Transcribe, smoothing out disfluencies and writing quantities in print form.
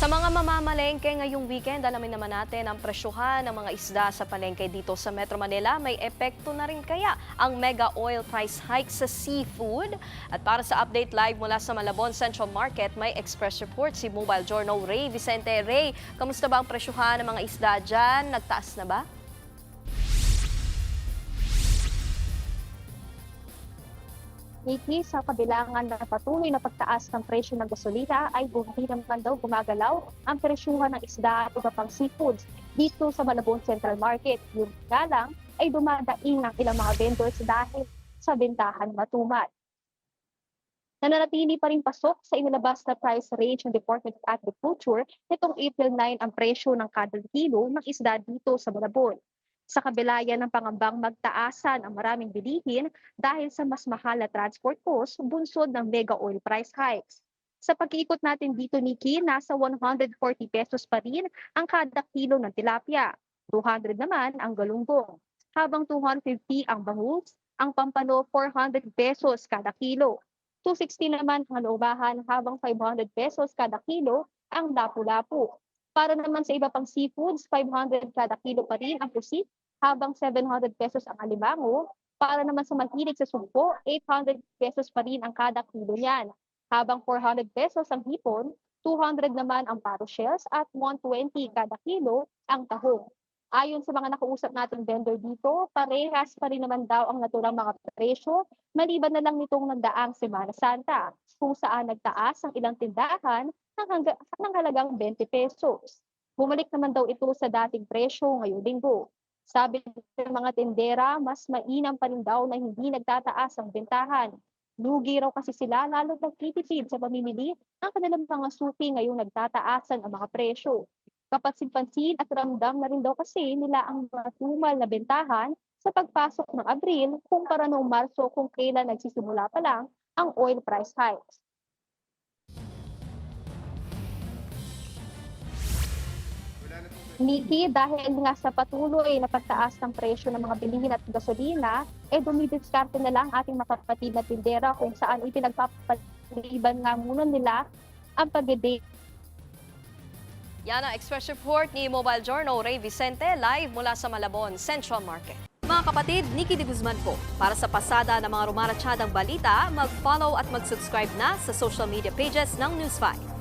Sa mga mamamalengke ngayong weekend, alamin naman natin ang presyuhan ng mga isda sa palengke dito sa Metro Manila. May epekto na rin kaya ang mega oil price hike sa seafood? At para sa update live mula sa Malabon Central Market, may express report si Mobile Journal Ray Vicente. Ray, kamusta ba ang presyuhan ng mga isda dyan? Nagtaas na ba? Nikki, sa kabilangan ng patuloy na pagtaas ng presyo ng gasolina ay hindi naman daw gumagalaw ang presyuhan ng isda at iba pang seafoods dito sa Malabon Central Market. Yung nga lang ay dumadaing ng ilang mga vendors dahil sa bentahan matumal. Nananatili pa rin pasok sa inilabas na price range ng Department of Agriculture nitong April 9 ang presyo ng kada kilo ng isda dito sa Malabon. Sa kabila yan ng pangambang magtaasan ang maraming bilihin dahil sa mas mahal na transport cost bunsod ng mega oil price hikes. Sa pag-iikot natin dito, Nikki, nasa 140 pesos pa rin ang kada kilo ng tilapia. 200 naman ang galunggong. Habang 250 ang bangus, ang pampano 400 pesos kada kilo. 260 naman ang laubahan habang 500 pesos kada kilo ang lapu-lapu. Para naman sa iba pang seafoods, 500 kada kilo pa rin ang pusit, habang 700 pesos ang alimango. Para naman sa mahilig sa sugpo, 800 pesos pa rin ang kada kilo niyan. Habang 400 pesos ang hipon, 200 naman ang paro shells at 120 kada kilo ang tahong. Ayon sa mga nakausap nating vendor dito, parehas pa rin naman daw ang naturang mga presyo, maliban na lang nitong nagdaang Semana Santa, kung saan nagtaas ang ilang tindahan ng halagang 20 pesos. Bumalik naman daw ito sa dating presyo ngayong linggo. Sabi ng mga tindera, mas mainam pa rin daw na hindi nagtataas ang bentahan. Lugi raw kasi sila lalo nagtitipid sa pamimili ng kanilang mga suki ngayong nagtataasan ang mga presyo. Kapansin-pansin at ramdam na rin daw kasi nila ang matumal na bentahan sa pagpasok ng Abril kumpara noong Marso kung kailan nagsisimula pa lang ang oil price hikes. Nikki, dahil nga sa patuloy na pagtaas ng presyo ng mga bilihin at gasolina, dumidiskarte na lang ating makapatid na tindera kung saan ipinagpapaliban nga muna nila ang pag-date. Yan ang express report ni Mobile Journal Ray Vicente live mula sa Malabon Central Market. Mga kapatid, Nikki de Guzman po. Para sa pasada ng mga rumaratsyadang balita, mag-follow at mag-subscribe na sa social media pages ng News 5.